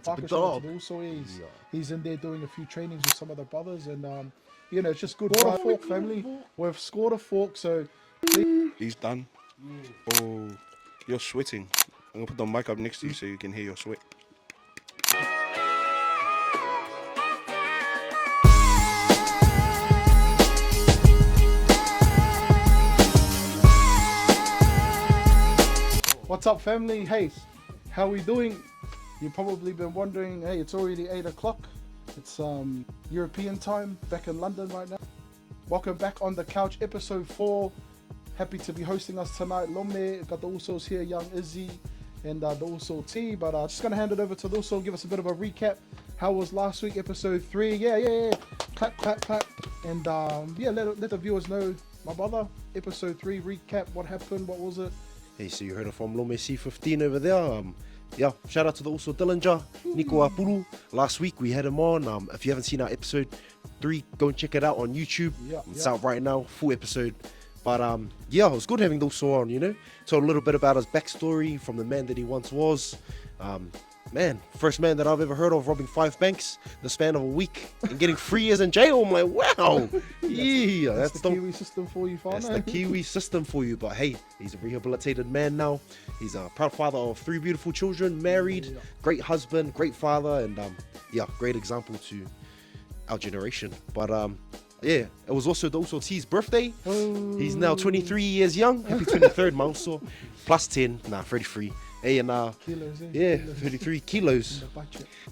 Parker, shout out to the USO. He's in there doing a few trainings with some of the brothers, and it's just good. Scored a fork, family. We've scored a fork, so He's done. Oh, you're sweating. I'm gonna put the mic up next to you so you can hear your sweat. what's up, family? Hey, how we doing? You've probably been wondering. Hey, it's already 8 o'clock. It's European time, back in London right now. Welcome back on the couch, episode 4. Happy to be hosting us tonight. Lome, got the Usos here, young Izzy, and the Uso T. But just gonna hand it over to the Uso, give us a bit of a recap. How was last week, episode 3? Yeah. Clap, clap, clap. And let the viewers know, my brother, episode 3 recap. What happened? What was it? Hey, so you heard it from Lome C15 over there. Shout out to the Uso Dillinger, Nico Apuru. Last week we had him on. If you haven't seen our episode 3, go and check it out on YouTube. It's out right now, full episode. But it was good having the Uso on, Told a little bit about his backstory from the man that he once was. First man that I've ever heard of robbing 5 banks in the span of a week and getting 3 years in jail. I'm like, wow. That's the Kiwi system for you, Fano. That's the Kiwi system for you. But hey, he's a rehabilitated man now. He's a proud father of 3 beautiful children, married, great husband, great father, and great example to our generation. But it was also the Uso T's birthday. Oh. He's now 23 years young. Happy 23rd, my Uso. Plus 10, 33. Hey, and kilos, 33 kilos.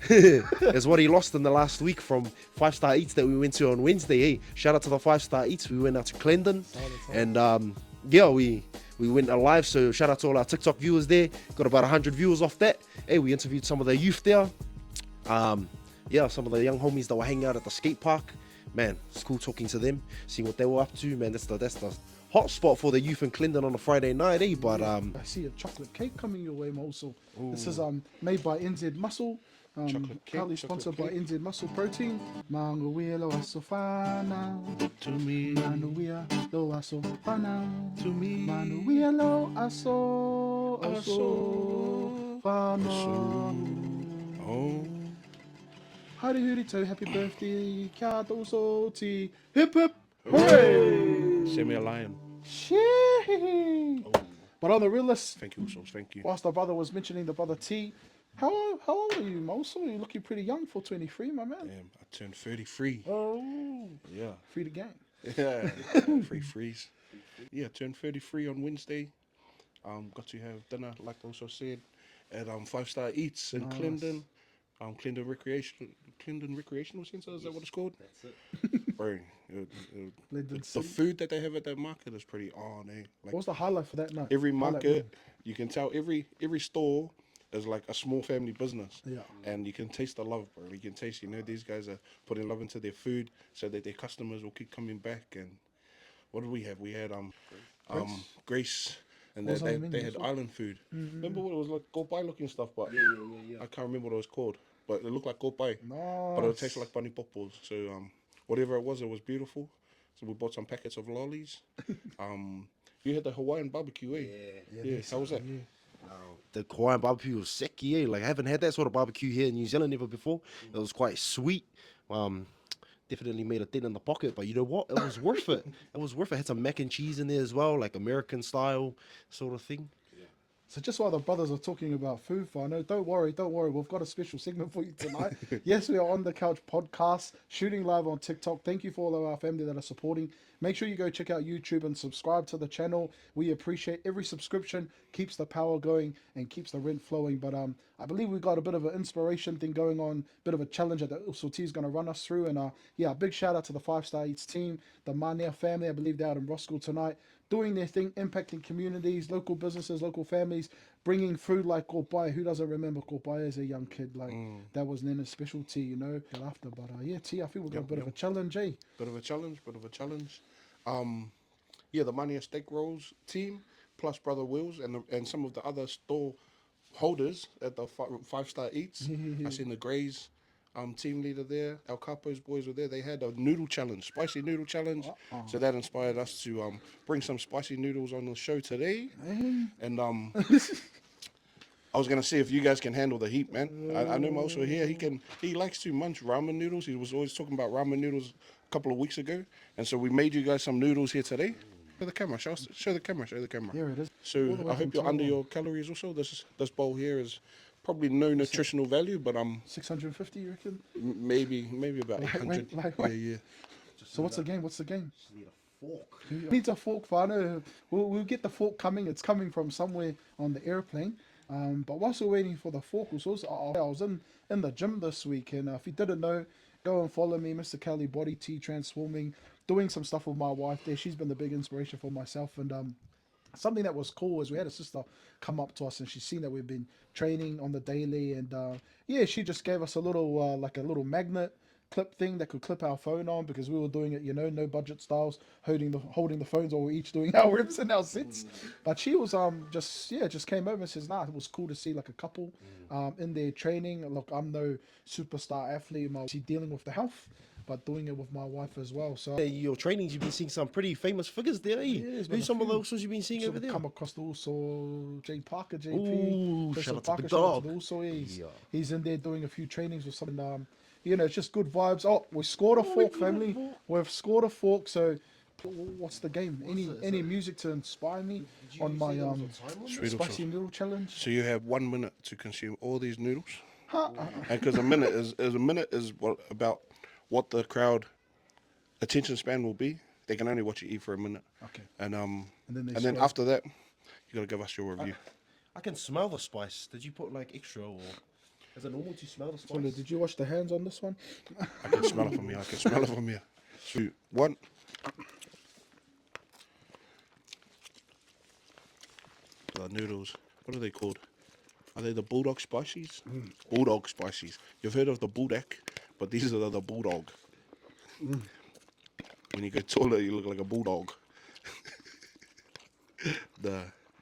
Is what he lost in the last week from 5-star eats that we went to on Wednesday. Hey, shout out to the 5-star eats. We went out to Clendon, and we went live. So shout out to all our TikTok viewers there. Got about 100 viewers off that. Hey, we interviewed some of the youth there. Some of the young homies that were hanging out at the skate park. Man, it's cool talking to them, seeing what they were up to. Man, that's the hot spot for the youth in Clendon on a Friday night, eh? But I see a chocolate cake coming your way, Mosul. This is made by NZ Muscle. Proudly sponsored by NZ Muscle Protein. Manguia lo asofana To me. Manguia lo asofana To me. Manguia lo asofana. Oh. Howdy hoody to happy birthday, kia Uso T. Hip hip hooray! Send me a lion. Shee. But on the real list, Thank you, Usos. Thank you. whilst the brother was mentioning the brother T, how old are you, Mosul? You're looking pretty young for 23, my man. Damn, I turned 33. Oh, Yeah. free the game. Yeah. Free freeze. Yeah, turned 33 on Wednesday. Got to have dinner, like I also said, at 5-star Eats in Clendon. Clendon Recreational Centre, is that what it's called? That's it. Bro, the food that they have at that market is pretty on, eh? Like, What's the highlight for that night? every market, you can tell every store is like a small family business. Yeah. And you can taste the love, bro. You can taste, these guys are putting love into their food so that their customers will keep coming back. And what did we have? We had Grace. And they had island food. Remember what it was like, gopai looking stuff, but I can't remember what it was called. But it looked like gopai, but it tasted like bunny popos. So whatever it was beautiful. So we bought some packets of lollies. You had the Hawaiian barbecue, eh? Yeah. How was that? The Hawaiian barbecue was sick, yeah. Like, I haven't had that sort of barbecue here in New Zealand ever before. It was quite sweet. Definitely made a dent in the pocket, but you know what? It was worth it. It was worth it. Had some mac and cheese in there as well, like American style sort of thing. So just while the brothers are talking about food, Fano, don't worry. We've got a special segment for you tonight. Yes, we are on the couch podcast, shooting live on TikTok. Thank you for all of our family that are supporting. Make sure you go check out YouTube and subscribe to the channel. We appreciate every subscription, keeps the power going and keeps the rent flowing. But I believe we've got a bit of an inspiration thing going on, bit of a challenge that the Uso T is going to run us through. And big shout out to the 5-star Eats team, the Manea family. I believe they're out in Roskilde tonight, doing their thing, impacting communities, local businesses, local families, bringing food like gopai. Who doesn't remember gopai as a young kid? Like, that was Nana's specialty, after. But T, I think we've got a bit of a challenge, eh? Bit of a challenge. The Mania Steak Rolls team, plus Brother Wills, and some of the other store holders at the 5-star Eats. I seen the Greys team leader there. El Capo's boys were there. They had a noodle challenge, spicy noodle challenge. So that inspired us to bring some spicy noodles on the show today. And I was gonna see if you guys can handle the heat, man. I know Moso here. He likes to munch ramen noodles. He was always talking about ramen noodles a couple of weeks ago, and so we made you guys some noodles here today. Show the camera. Show the camera. Show the camera. Here it is. All So the way I from hope you're under Taiwan. your calories also. This bowl here is probably no nutritional value, but 650, you reckon? maybe about Lightweight, 800. lightweight. Yeah. So what's the game? What's the game? Just need a fork. Who needs a fork, Fano? We'll get the fork coming. It's coming from somewhere on the airplane. But whilst we're waiting for the fork, I was in the gym this week, and if you didn't know, go and follow me, Mr. Kelly Body T Transforming, doing some stuff with my wife there. She's been the big inspiration for myself, and something that was cool is we had a sister come up to us, and she's seen that we've been training on the daily, and yeah, she just gave us a little like a little magnet clip thing that could clip our phone on, because we were doing it, no budget styles, holding the phones, or we're each doing our reps and our sits. But she was just came over and says, nah, it was cool to see like a couple in there training. Look, I'm no superstar athlete, she's dealing with the health, but doing it with my wife as well. So Yeah, your trainings, you've been seeing some pretty famous figures there, eh? there's been Who's a some of few. those you've been seeing sort over of there? come across the also Jay Parker, JP. Ooh, Chris shout out to Parker, the shout out dog. to the also. Yeah. He's in there doing a few trainings with some. It's just good vibes. Oh, we scored a fork, family. We've scored a fork. So, what's the game? Any music to inspire me on my Sweet spicy also. noodle challenge? So you have 1 minute to consume all these noodles, Huh? and because a minute is about what the crowd attention span will be. They can only watch you eat for a minute. Okay. And then they and then scroll. after that, you gotta give us your review. I can smell the spice. Did you put like extra, or is it normal to smell the spice? Tolu, did you wash the hands on this one? I can smell it from here. I can smell it from here. 2, 1. The noodles. What are they called? Are they the bulldog spices? Bulldog spices. You've heard of the bulldog, but these are the bulldog. When you get taller, you look like a bulldog.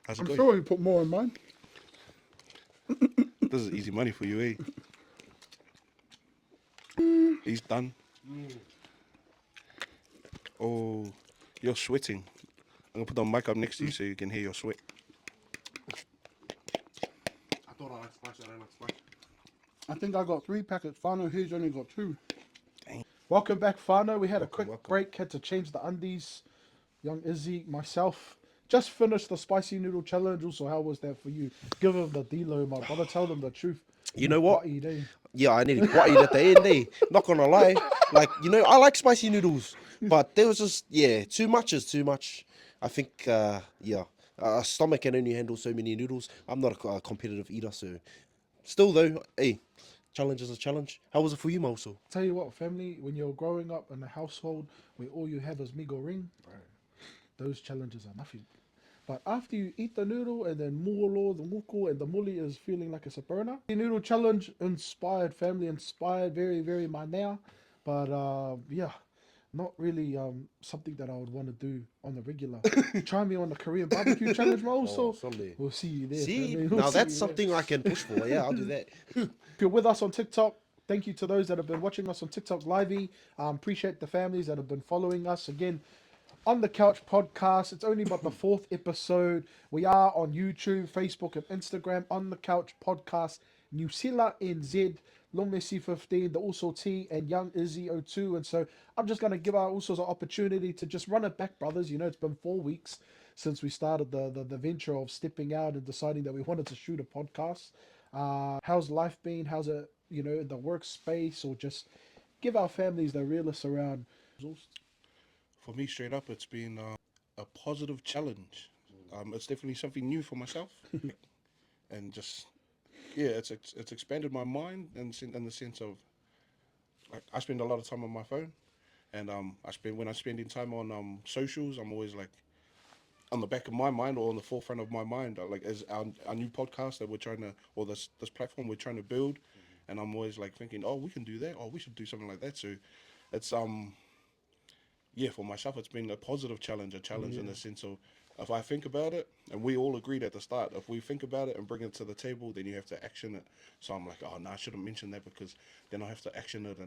How's it I'm going? sure you put more in mine. This is easy money for you, eh? He's done. Oh, you're sweating. I'm gonna put the mic up next to you so you can hear your sweat. I thought I liked spice. I don't like spice. I think I got 3 packets. Fano here's only got 2. Dang. Welcome back, Fano. We had a quick welcome. break, had to change the undies. Young Izzy, myself, just finished the spicy noodle challenge. Also, how was that for you? Give them the D-Lo, my brother. Tell them the truth. You know what? Eat, eh? Yeah, I nearly quite eat at the end, eh? Not gonna lie. Like, I like spicy noodles, but there was just, too much is too much. I think, a stomach can only handle so many noodles. I'm not a competitive eater, so still though, hey, challenge is a challenge. How was it for you, Moso? Tell you what, family, when you're growing up in a household where all you have is migo ring, those challenges are nothing. But after you eat the noodle and then muolo, the muku, and the muli is feeling like it's a burner. The noodle challenge inspired, family inspired, very, very manea. But not really something that I would want to do on the regular. Try me on the Korean barbecue challenge, also. Someday. We'll see you there. See, family. We'll now see that's you there. something I can push for. Yeah, I'll do that. If you're with us on TikTok, thank you to those that have been watching us on TikTok livey. Appreciate the families that have been following us. Again, On the Couch podcast. It's only but the 4th episode. We are on YouTube, Facebook, and Instagram. On the Couch podcast. New Sila NZ, Long Messi 15, the Also T, and Young Izzy 02. And so I'm just going to give our Usos an opportunity to just run it back, brothers. It's been 4 weeks since we started the venture of stepping out and deciding that we wanted to shoot a podcast. How's life been? How's it, in the workspace, or just give our families the realist around. For me, straight up, it's been a positive challenge. It's definitely something new for myself, and just it's expanded my mind in the sense of, like, I spend a lot of time on my phone, and when I'm spending time on socials, I'm always like on the back of my mind or on the forefront of my mind, like as our new podcast that we're trying to, or this platform we're trying to build, and I'm always like thinking, oh, we can do that, or we should do something like that. So it's for myself, it's been a positive challenge, in the sense of if I think about it, and we all agreed at the start, if we think about it and bring it to the table, then you have to action it. So I'm like, oh no, I shouldn't mention that because then I have to action it,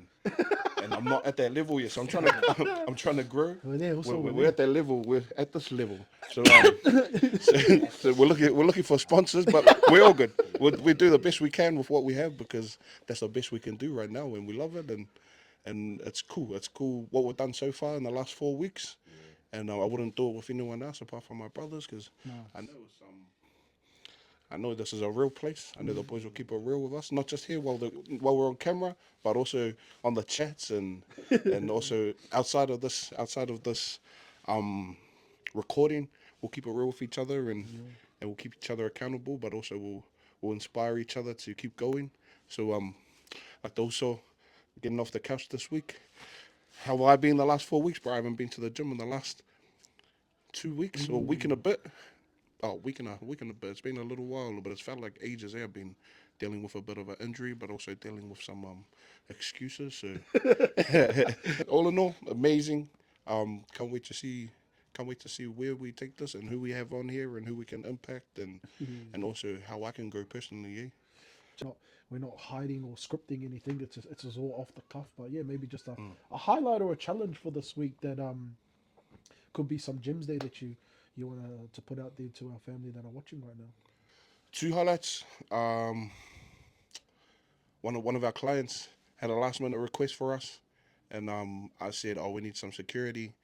and I'm not at that level yet. So I'm trying to I'm trying to grow. We're there. Also, We're at that level. We're at this level. So so we're looking for sponsors, but we're all good. We do the best we can with what we have because that's the best we can do right now, and we love it, and it's cool. It's cool what we've done so far in the last 4 weeks. And I wouldn't do it with anyone else apart from my brothers because I know I know this is a real place. I know the boys will keep it real with us, not just here while we're on camera, but also on the chats and also outside of this recording. We'll keep it real with each other and we'll keep each other accountable, but also we'll inspire each other to keep going. So like also getting off the couch this week. How have I been the last 4 weeks, bro? I haven't been to the gym in the last 2 weeks or a week and a bit. Oh, week and a bit. It's been a little while, but it's felt like ages. I've been dealing with a bit of an injury, but also dealing with some excuses. So, all in all, amazing. Can't wait to see where we take this and who we have on here and who we can impact and also how I can grow personally. Yeah. We're not hiding or scripting anything. It's just all off the cuff. But yeah, maybe just a highlight or a challenge for this week that could be some gems there that you want to put out there to our family that are watching right now. 2 highlights. One of our clients had a last minute request for us, and I said, "Oh, we need some security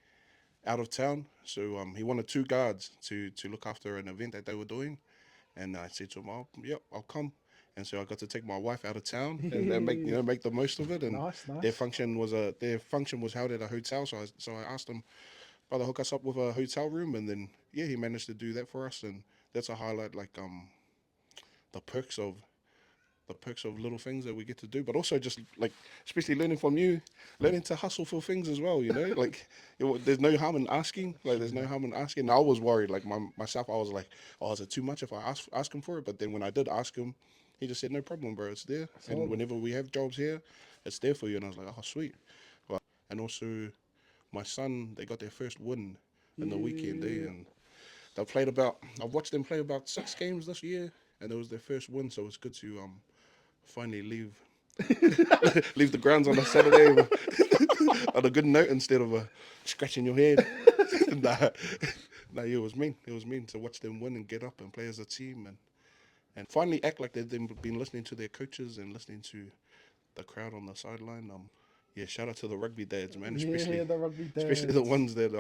out of town." So he wanted 2 guards to look after an event that they were doing, and I said to him, "Oh, yep, I'll come." And so I got to take my wife out of town and make the most of it. And nice. Their function was held at a hotel. So I asked him, "Brother, hook us up with a hotel room." And then he managed to do that for us. And that's a highlight, like the perks of little things that we get to do, but also just like especially learning from you, learning to hustle for things as well. Like there's no harm in asking. Like there's no harm in asking. And I was worried, like myself. I was like, "Oh, is it too much if I ask him for it?" But then when I did ask him, he just said, "No problem, bro. It's there. And whenever we have jobs here, it's there for you." And I was like, "Oh, sweet." And also, my son, they got their first win in the weekend, and I've watched them play about 6 games this year, and it was their first win. So it's good to finally leave the grounds on a Saturday on a good note instead of scratching your head. Nah, it was mean. It was mean to watch them win and get up and play as a team and finally act like they've been listening to their coaches and listening to the crowd on the sideline. Shout out to the rugby dads, man. Especially the rugby dads. Especially the ones that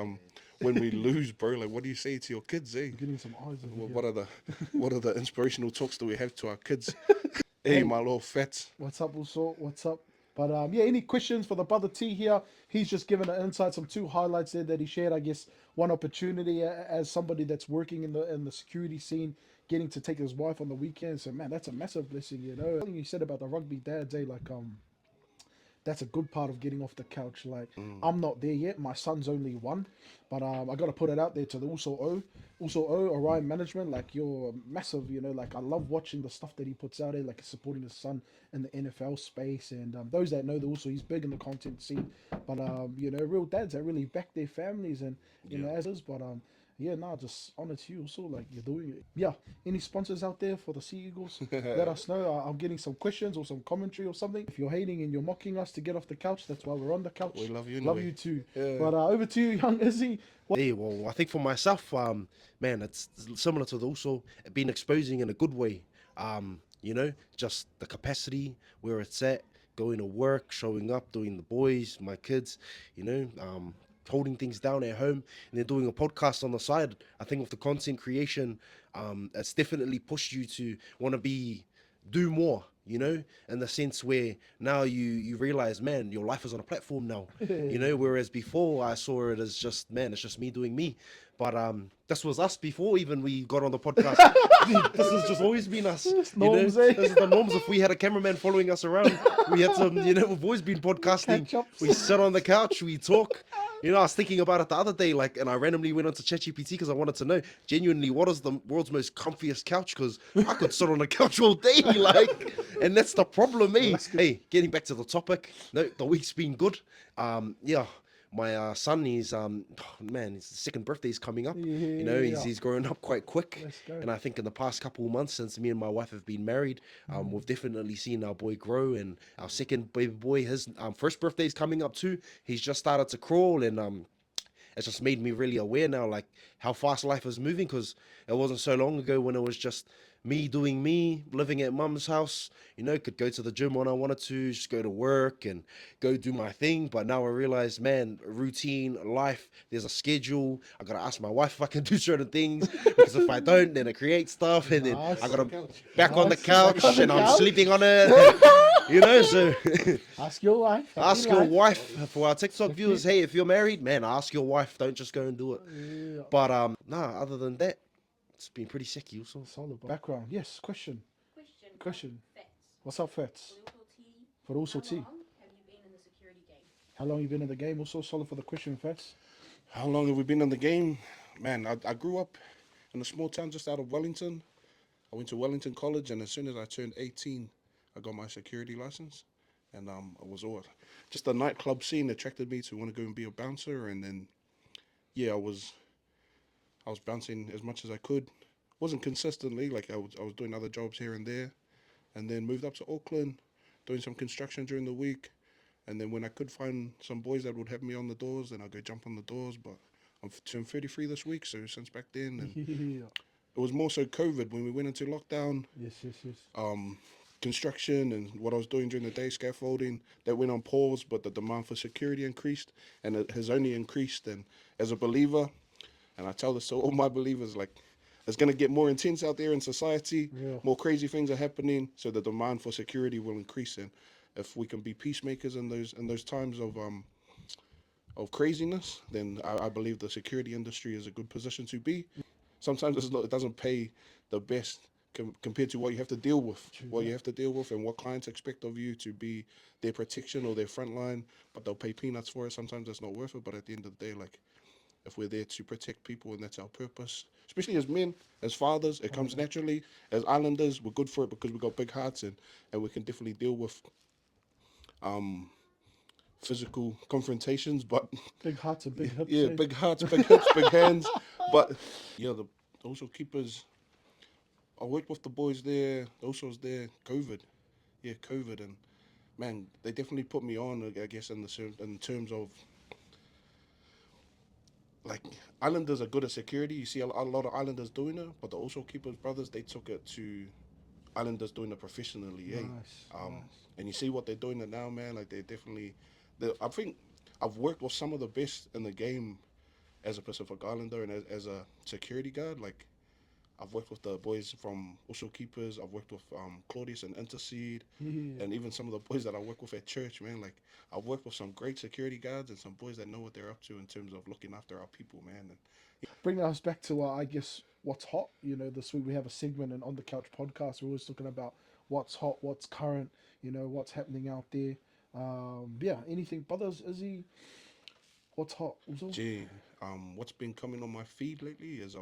when we lose, bro, like what do you say to your kids, eh? Getting some eyes over What are the inspirational talks that we have to our kids? Hey, my little fats. What's up, also? What's up? But any questions for the brother T here? He's just given an insight, some 2 highlights there that he shared. I guess one opportunity as somebody that's working in the security scene, getting to take his wife on the weekend. So man, that's a massive blessing, Something you said about the rugby dads, that's a good part of getting off the couch. Like I'm not there yet. My son's only 1, but I got to put it out there to the USO Orion management. Like you're massive, Like I love watching the stuff that he puts out there, like supporting his son in the NFL space. And those that know the USO, he's big in the content scene. But real dads that really back their families and as is. But just honor to you also, like you're doing it. Yeah, any sponsors out there for the Sea Eagles? Let us know. I'm getting some questions or some commentary or something. If you're hating and you're mocking us to get off the couch, that's why we're on the couch. We love you anyway. Love you too. Yeah. But over to you, young Izzy. Hey, well, I think for myself, man, it's similar to the also being exposing in a good way. Just the capacity, where it's at, going to work, showing up, doing the boys, my kids, holding things down at home, and then doing a podcast on the side. I think with the content creation, it's definitely pushed you to want to do more, in the sense where now you realize, man, your life is on a platform now, whereas before I saw it as just, man, it's just me doing me. But this was us before even we got on the podcast. This has just always been us. Norms, This is the norms. If we had a cameraman following us around, we had some, we've always been podcasting. We sit on the couch, we talk. I was thinking about it the other day, and I randomly went onto ChatGPT because I wanted to know genuinely what is the world's most comfiest couch, because I could sit on the couch all day, and that's the problem, eh? Hey, getting back to the topic, no, the week's been good. my son, he's man, his second birthday's coming up. Yeah. He's growing up quite quick. Let's go. And I think in the past couple of months since me and my wife have been married, we've definitely seen our boy grow. And our second baby boy, his first birthday's coming up too. He's just started to crawl, and it's just made me really aware now, like how fast life is moving. Because it wasn't so long ago when it was just me doing me, living at mum's house. Could go to the gym when I wanted to, just go to work and go do my thing. But now I realize, man, routine, life, there's a schedule. I gotta ask my wife if I can do certain things, because if I don't, then I create stuff, and then I gotta back on the couch, and I'm sleeping on it. So Ask your wife. ask your wife. For our TikTok viewers, hey, if you're married, man, ask your wife. Don't just go and do it. Yeah. But other than that, it's been pretty sicky also. Solid background. Yes, question. Question. Fats. What's up, Fats? For also T. How long have you been in the security game? How long you been in the game? Also solid for the question, Fats. How long have we been in the game? Man, I grew up in a small town just out of Wellington. I went to Wellington College, and as soon as I turned 18, I got my security license. And it was all just the nightclub scene attracted me to want to go and be a bouncer. And then, yeah, I was bouncing as much as I could. Wasn't consistently, like I was doing other jobs here and there. And then moved up to Auckland, doing some construction during the week. And then when I could find some boys that would have me on the doors, then I'd go jump on the doors. But I'm turned 33 this week, so since back then. And Yeah. it was more so COVID when we went into lockdown. Yes. Construction and what I was doing during the day, scaffolding, that went on pause, but the demand for security increased, and it has only increased. And as a believer, and I tell this to all my believers, like, it's going to get more intense out there in society. Yeah. More crazy things are happening, so the demand for security will increase. And if we can be peacemakers in those times of craziness, then I believe the security industry is a good position to be. Sometimes it doesn't pay the best compared to what you have to deal with, and what clients expect of you to be their protection or their front line, but they'll pay peanuts for it. Sometimes it's not worth it, but at the end of the day, like, if we're there to protect people and that's our purpose, especially as men, as fathers, it comes naturally. As islanders, we're good for it because we've got big hearts, and we can definitely deal with physical confrontations, but Big hearts and big hips. yeah, eh? big hearts, big hips, big hands. But yeah, the also keepers, I worked with the boys there, also was there, COVID, and man, they definitely put me on, I guess, in terms of, like, islanders are good at security. You see a lot of islanders doing it, but the also keepers brothers, they took it to islanders doing it professionally. Nice. And you see what they're doing it now, man. Like, I think I've worked with some of the best in the game as a Pacific Islander and as a security guard. Like, I've worked with the boys from Also Keepers. I've worked with Claudius and Intercede, and even some of the boys that I work with at church, man. Like, I've worked with some great security guards and some boys that know what they're up to in terms of looking after our people, man. And Bringing us back to, I guess, what's hot. This week we have a segment in On the Couch podcast. We're always talking about what's hot, what's current, what's happening out there. Yeah, anything, brothers, Izzy, what's hot? Gee, what's been coming on my feed lately is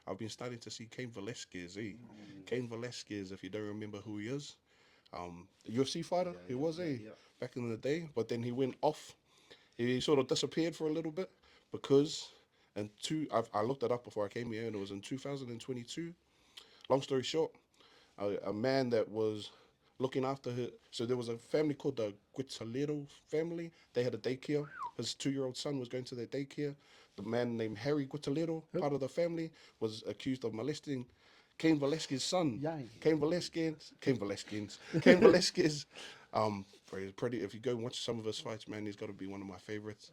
I've been starting to see Cain Velasquez. Cain Velasquez, if you don't remember who he is, UFC fighter. He was back in the day, but then he went off. He sort of disappeared for a little bit because, I looked it up before I came here, and it was in 2022. Long story short, a man that was looking after her. So there was a family called the Guitalero family. They had a daycare. His 2-year-old son was going to their daycare. The man named Harry Guitalero, part of the family, was accused of molesting Cain Velasquez's son. Yay. Cain Velasquez. Pretty. If you go and watch some of his fights, man, he's got to be one of my favorites.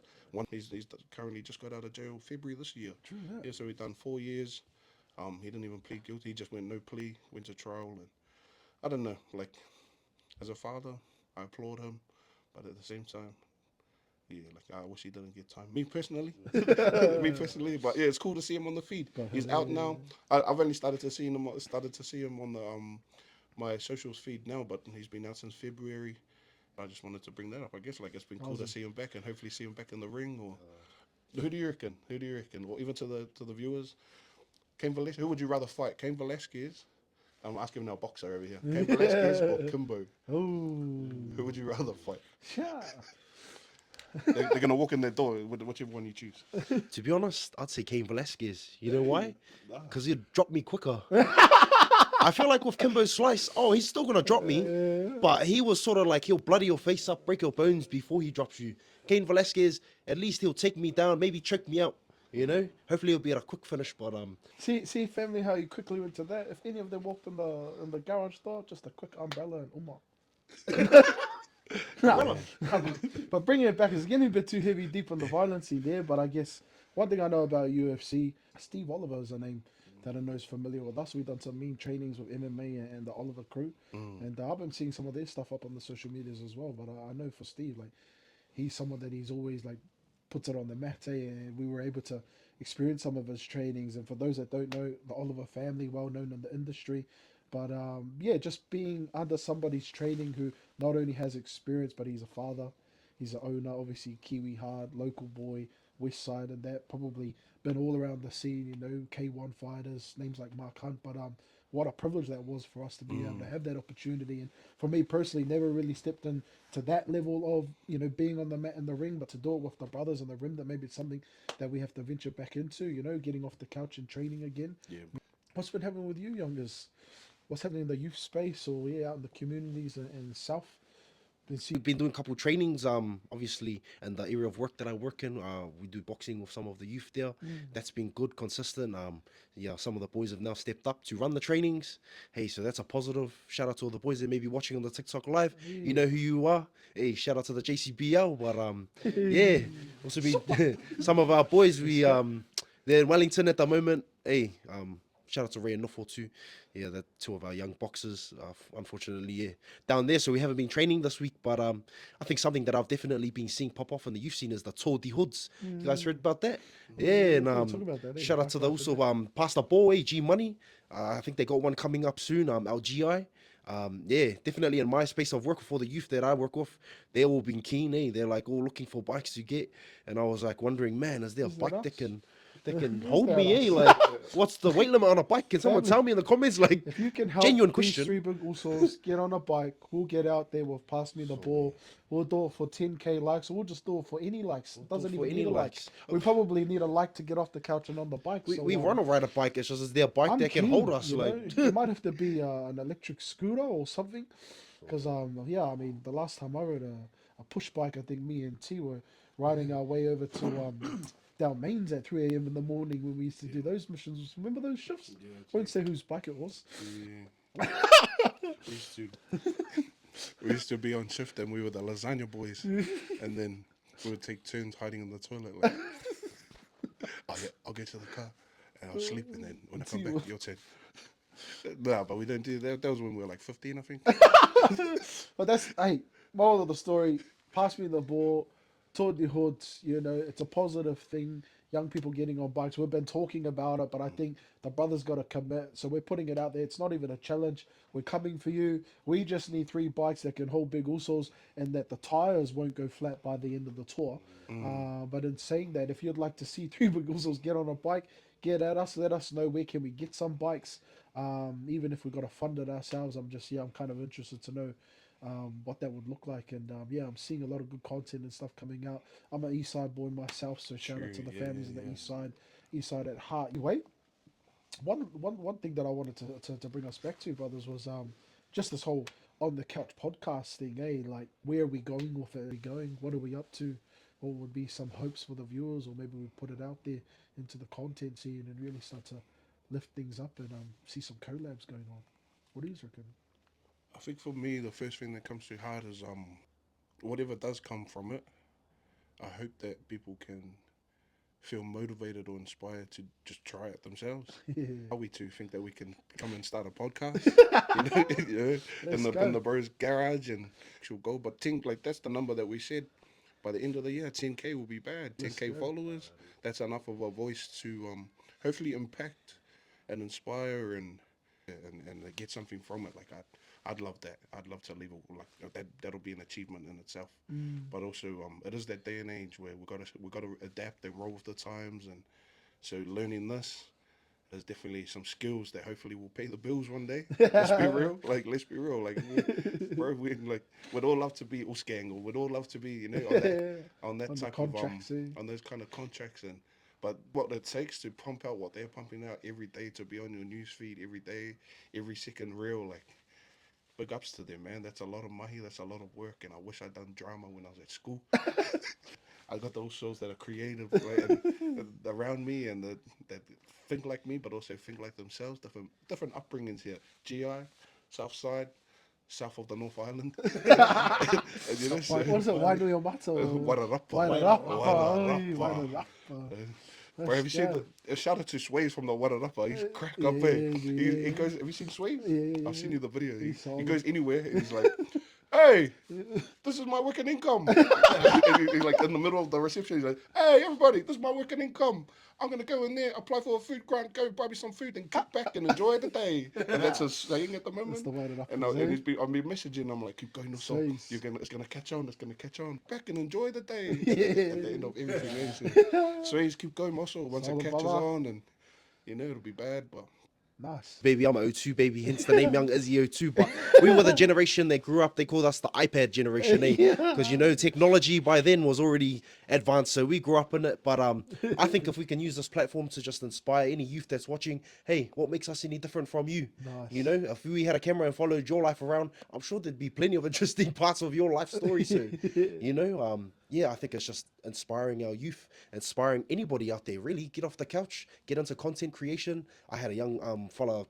He's currently just got out of jail February this year. True that. Yeah, so he done 4 years. He didn't even plead guilty. He just went no plea, went to trial, and I don't know. Like, as a father, I applaud him, but at the same time, yeah, like, I wish he didn't get time. Me personally, but yeah, it's cool to see him on the feed. He's out now. I've only started to see him on the my socials feed now, but he's been out since February. I just wanted to bring that up. I guess, like, it's been cool to see him back, and hopefully see him back in the ring. Or who do you reckon? Or even to the viewers, Cain Velasquez. Who would you rather fight, Cain Velasquez? I'm asking now, boxer over here. Cain Velasquez or Kimbo? Oh. Who would you rather fight? Yeah. They're gonna walk in their door with whichever one you choose. To be honest, I'd say Cain Velasquez. You know why? Because he'd drop me quicker. I feel like with Kimbo Slice, he's still gonna drop me, but he was sort of like he'll bloody your face up, break your bones before he drops you. Cain Velasquez, at least he'll take me down, maybe choke me out. You know, hopefully it'll be at a quick finish. But See, family, how you quickly went to that. If any of them walked in the garage door, just a quick umbrella and Nah, but bringing it back is getting a bit too heavy deep on the violence there. But I guess one thing I know about UFC, Steve Oliver is a name that I know is familiar with us. We've done some mean trainings with MMA and the Oliver crew, and I've been seeing some of their stuff up on the social medias as well. But I know for Steve, like he's someone that he's always like puts it on the mat, and we were able to experience some of his trainings. And for those that don't know, the Oliver family, well known in the industry. But yeah, just being under somebody's training who not only has experience, but he's a father, he's an owner, obviously Kiwi hard, local boy, West Side, and that probably been all around the scene, you know, K1 fighters, names like Mark Hunt. But what a privilege that was for us to be able to have that opportunity. And for me personally, never really stepped in to that level of, you know, being on the mat in the ring, but to do it with the brothers in the ring, that maybe it's something that we have to venture back into, you know, getting off the couch and training again. Yeah. What's been happening with you, youngers? What's happening in the youth space or out in the communities in South? we've been doing a couple of trainings, obviously, in the area of work that I work in. We do boxing with some of the youth there. That's been good, consistent. Yeah, some of the boys have now stepped up to run the trainings. Hey, so that's a positive. Shout out to all the boys that may be watching on the TikTok live. You know who you are. Hey, shout out to the JCBL. But yeah, also be some of our boys. They're in Wellington at the moment. Hey, shout out to Ray and Nuffle too. Yeah, they're two of our young boxers. Unfortunately, yeah, down there. So we haven't been training this week. But I think something that I've definitely been seeing pop off in the youth scene is the Tour de Hoods. You guys heard about that? Yeah, and talk about that, shout out to the also Pastor Boy, G Money. I think they got one coming up soon. LGI. Yeah, definitely in my space of work for the youth that I work with, they've all been keen. They're like all looking for bikes to get, and I was like wondering, man, is there a bike that can hold me? Like, what's the weight limit on a bike? Can someone tell me in the comments? Like, if you can help genuine these question. three big usos get on a bike, we'll get out there. We'll pass me the ball. We'll do it for 10K likes, or we'll just do it for any likes. It doesn't even need a like. We probably need a like to get off the couch and on the bike. We want to ride a bike. It's just, is there a bike that can hold us? Like, it might have to be an electric scooter or something. Because yeah, I mean, the last time I rode a push bike, I think me and T were riding our way over to down Mains at 3 a.m. in the morning when we used to do those missions. Remember those shifts? Won't say whose bike it was. Yeah. we used to be on shift and we were the lasagna boys, and then we would take turns hiding in the toilet. Like, I'll get to the car and I'll sleep, and then when I come back, your turn. Nah, but we don't do that. That was when we were like 15, I think. But that's, hey, moral of the story, pass me the ball, Tour de Hoods, you know, it's a positive thing. Young people getting on bikes. We've been talking about it, but I think the brothers got to commit. So we're putting it out there. It's not even a challenge. We're coming for you. We just need 3 bikes that can hold big usos and that the tires won't go flat by the end of the tour. But in saying that, if you'd like to see 3 big usos get on a bike, get at us. Let us know where can we get some bikes. Even if we've got to fund it ourselves, I'm kind of interested to know what that would look like. And yeah, I'm seeing a lot of good content and stuff coming out. I'm an East Side boy myself, so shout out to the families in the East Side at heart. Wait, one thing that I wanted to bring us back to, brothers, was just this whole on the couch podcast thing. Like, where are we going with it? What are we up to? What would be some hopes for the viewers, or maybe we put it out there into the content scene and really start to lift things up and see some collabs going on. What do you reckon? I think for me, the first thing that comes to heart is whatever does come from it, I hope that people can feel motivated or inspired to just try it themselves. Are we to think that we can come and start a podcast, in the bros' garage and actual go? But think like that's the number that we said. By the end of the year, 10K will be bad. 10K followers, that's enough of a voice to hopefully impact and inspire and get something from it. Like I'd love that. I'd love to leave that'll be an achievement in itself. But also it is that day and age where we got to adapt and roll with the times, and so learning this there's definitely some skills that hopefully will pay the bills one day. Let's be real. Let's be real. Bro, we'd all love to be Usgang, or we'd all love to be, on that On the type of contracts, eh? on those kind of contracts. But what it takes to pump out what they're pumping out every day, to be on your news feed every day, every second reel, big ups to them, man. That's a lot of mahi, that's a lot of work, and I wish I'd done drama when I was at school. I got those shows that are creative, right, and around me, and that think like me, but also think like themselves. Different upbringings here. GI, South Side, south of the North Island. And, What is it? Wainui o Mata? Wararapa. Wararapa. Bro, have you seen shout out to Sways from the Wararapa. He's crack up, He goes, have you seen Sways? Yeah. I've seen you the video. He solid. goes anywhere and he's like, hey, this is my working income. And he's like in the middle of the reception, he's like, hey, everybody, this is my working income. I'm going to go in there, apply for a food grant, go buy me some food and kick back and enjoy the day. And that's his saying at the moment. That's the Wararapa, And I've been messaging, I'm like, keep going, also. Sways. It's going to catch on, it's going to catch on. Back and enjoy the day. At the end of everything. Sways, keep going, also. Once it catches on, and, it'll be bad, but... Nice. Baby, I'm an O2 baby, hence the name Young Izzy O2. But we were the generation that grew up, they called us the iPad generation, eh? Because, technology by then was already advanced, so we grew up in it. But I think if we can use this platform to just inspire any youth that's watching, hey, what makes us any different from you? Nice. If we had a camera and followed your life around, I'm sure there'd be plenty of interesting parts of your life story. So, I think it's just inspiring our youth, inspiring anybody out there, really. Get off the couch, get into content creation. I had a young fella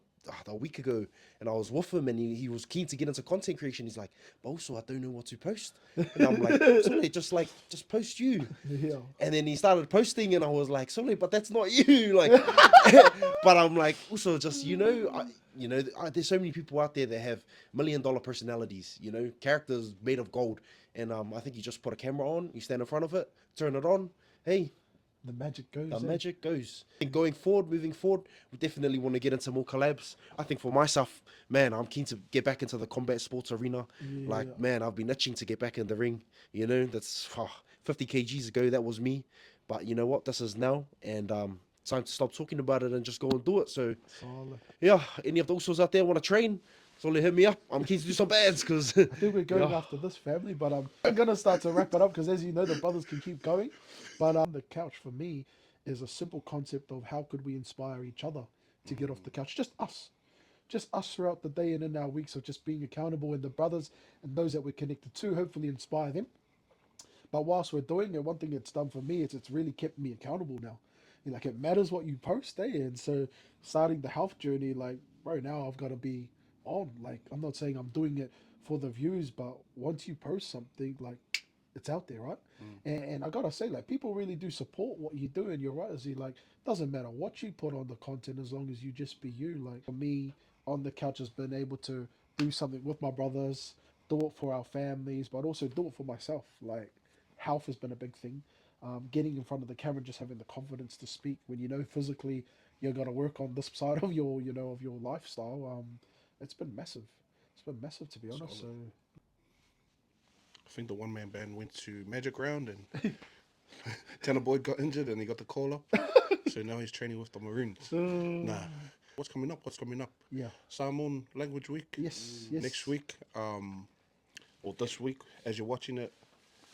a week ago, and I was with him, and he was keen to get into content creation. He's like, but also I don't know what to post. And I'm like, Sole, just post you. Yeah. And then he started posting, and I was like, Sole, but that's not you. But I'm like, also just, there's so many people out there that have $1 million personalities, characters made of gold. And I think you just put a camera on, you stand in front of it, turn it on. Hey, The magic goes. the magic goes. And moving forward, we definitely want to get into more collabs. I think for myself, man, I'm keen to get back into the combat sports arena. Man, I've been itching to get back in the ring. That's 50 kgs ago, that was me. But you know what? This is now. And time to stop talking about it and just go and do it. So, Solid. any of those out there want to train, so hit me up. I'm keen to do some bands because I think we're going after this family, but I'm going to start to wrap it up because, as you know, the brothers can keep going. But the couch for me is a simple concept of how could we inspire each other to get off the couch. Just us throughout the day and in our weeks of just being accountable, and the brothers and those that we're connected to, hopefully inspire them. But whilst we're doing it, one thing it's done for me is it's really kept me accountable now. It matters what you post, And so starting the health journey, right now I've got to be on. I'm not saying I'm doing it for the views, but once you post something, it's out there, right? And I gotta say, people really do support what you do, and you're right, Izzy. Doesn't matter what you put on the content as long as you just be you. For me, On the Couch has been able to do something with my brothers, do it for our families, but also do it for myself. Health has been a big thing. Getting in front of the camera, just having the confidence to speak when physically you're gonna work on this side of your of your lifestyle. It's been massive. It's been massive, to be honest. So I think the one-man band went to Magic Round and Tanner Boyd got injured and he got the call up. So now he's training with the Maroons. What's coming up? Yeah. Samoan Language Week. Yes. Next week, or this week, as you're watching it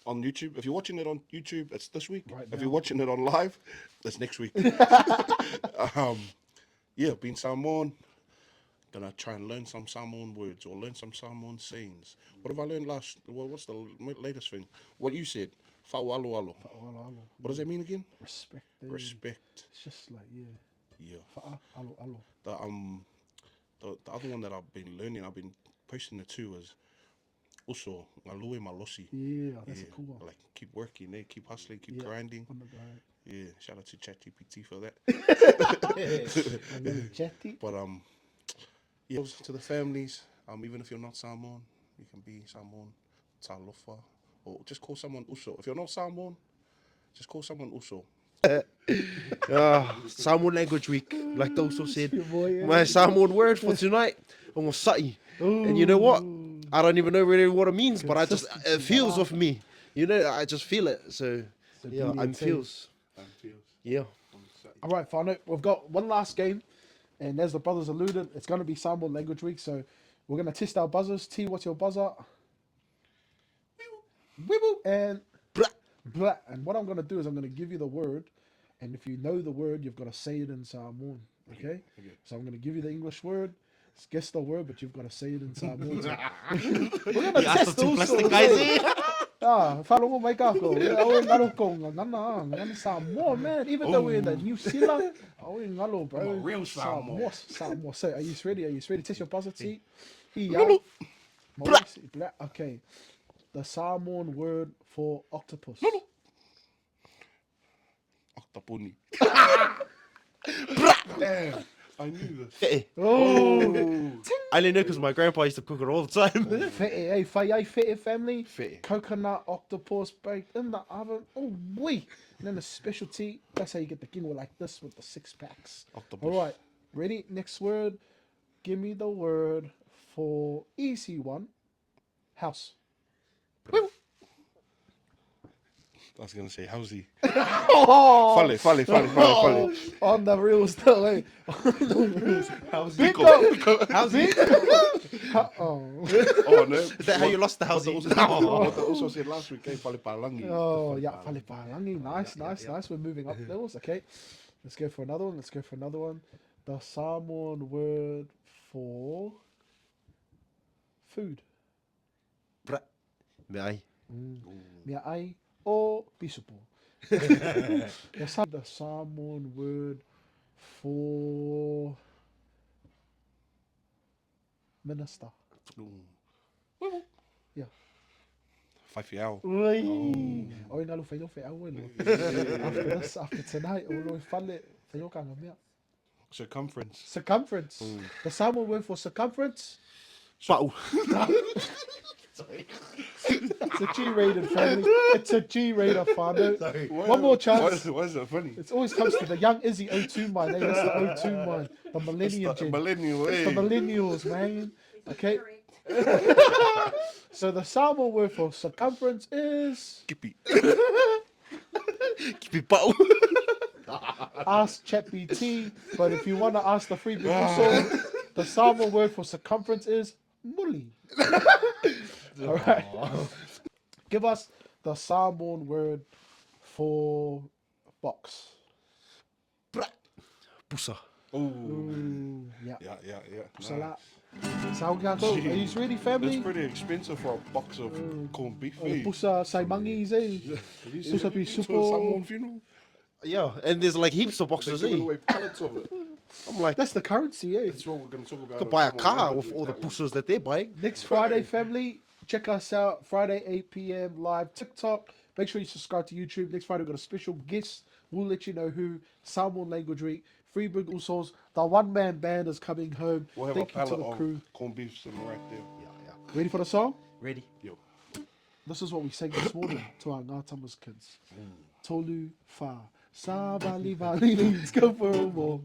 on YouTube. If you're watching it on YouTube, it's this week. Right if now. you're watching it on live, it's next week. Being Samoan, gonna try and learn some Samoan words or learn some Samoan sayings. What have I learned last? Well, what's the latest thing? What you said, fa'ualo. What does that mean again? Respect. Respect. It's just Yeah. Fa'alo. The other one that I've been learning, I've been posting it too, is also ngalue malosi. Yeah, that's a cool one. Keep working, keep hustling, keep grinding. On the grind. Yeah, shout out to ChatGPT for that. Chatty. But to the families, even if you're not Samoan, you can be Samoan, Talofa, or just call someone Uso. If you're not Samoan, just call someone Uso. Samoan Language Week, like Doso said. Your boy, yeah. My Samoan word for tonight, ongosa'i. And you know what? I don't even know really what it means, but it feels with me. I just feel it. So yeah, I'm feels. Yeah. All right, Fano, we've got one last game. And as the brothers alluded, it's going to be Samoan Language Week, so we're going to test our buzzers. T, what's your buzzer? Wibble and Blah. blah. And what I'm going to do is I'm going to give you the word, and if you know the word, you've got to say it in Samoan. Okay? So I'm going to give you the English word. Guess the word, but you've got to say it in Samoan. We're going to test two also. plastic guys here. Whalongo mai kako. Aue ngalo ko ngana Samoa, man. Even though we're in the New Zealand, aue ngalo, bro. I'm a real Samoa. Samoa. So, are you ready? Are you ready? Test your buzzer, T. Okay. The Samoan word for octopus. Octopuni. Damn. I knew this. Fete. Oh. I only know because my grandpa used to cook it all the time. Fete, fete family. Fete. Coconut octopus baked in the oven. Oh, boy. And then the specialty. That's how you get the quinoa like this with the 6-packs. Octopus. All right. Ready? Next word. Give me the word for easy one. House. I was going to say housey. Oh, Fale. on the reels though, eh? On the reals. Oh. Oh, no. Is that how you lost the house? What they also said last week, Fale Palangi. Oh, yeah, fale palangi. Nice. We're moving up levels. Okay, let's go for another one. The Samoan word for food. Mai. Mea ai o bisupo. The Samoan word for minister. Yeah. Whaiwhiao. Oi ngalo whaino whaau after tonight, o loi whale whaino kanga mea. Circumference. The Samoan word for circumference. Pau. It's a G-rated family. It's a G-rated father. One more chance. Why is that funny? It always comes to the young Izzy 02 mind. That's the 02 mind. The millennium gen. Millennial, It's the millennials, man. Okay. Correct. So the Samoan word for circumference is Kippy. Kipi pau. ask ChatGPT. But if you want to ask the free also, the Samoan word for circumference is muli. All right. Give us the Samoan word for box. Pusa. Oh. Ooh, yeah. Yeah. Salat. Are you ready, family? It's pretty expensive for a box of corned beef. Pusa saimangis, eh? Pusa pi supo. Someone funeral. Yeah, and there's like heaps of boxes, They're giving eh? away pallets of it. I'm like, That's the currency, eh? That's what we're going to talk about. could buy a car with all the pusas that they're buying. Next Friday, family, check us out. Friday, 8 p.m. live TikTok. Make sure you subscribe to YouTube. Next Friday, we've got a special guest. We'll let you know who. Samoan Language Week. Free Big Usos. The one-man band is coming home. We'll have Thank a you to pallet the of crew. corned beef sitting right there. Ready for the song? Ready? Yo. This is what we sang this morning to our Ngātamas kids. Tolu fa. Sa vali vali, let's go for a walk.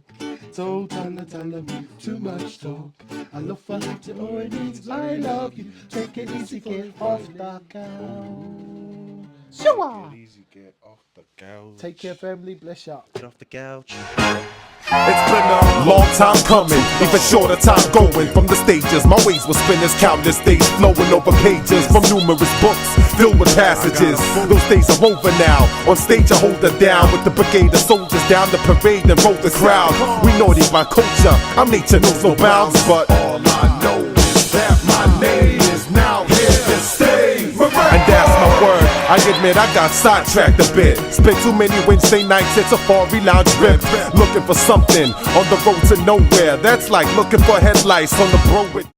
So tala, too much talk. I love for to all it needs. I love you. Take it easy, get off the couch. Shua! Easy, get off the couch. Take care, family. Bless y'all. Get off the couch. It's been a long time coming, even shorter time going from the stages. My ways will spin as countless days, flowing over pages from numerous books filled with passages. Those days are over now. On stage I hold it down with the brigade of soldiers down the parade and roll the crowd. We naughty by culture, I'm nature knows no bounds, but all I know is that my name is now here to stay. And that's my word. I admit I got sidetracked a bit. Spent too many Wednesday nights at Safari Lounge Rip, looking for something on the road to nowhere. That's like looking for headlights on the road with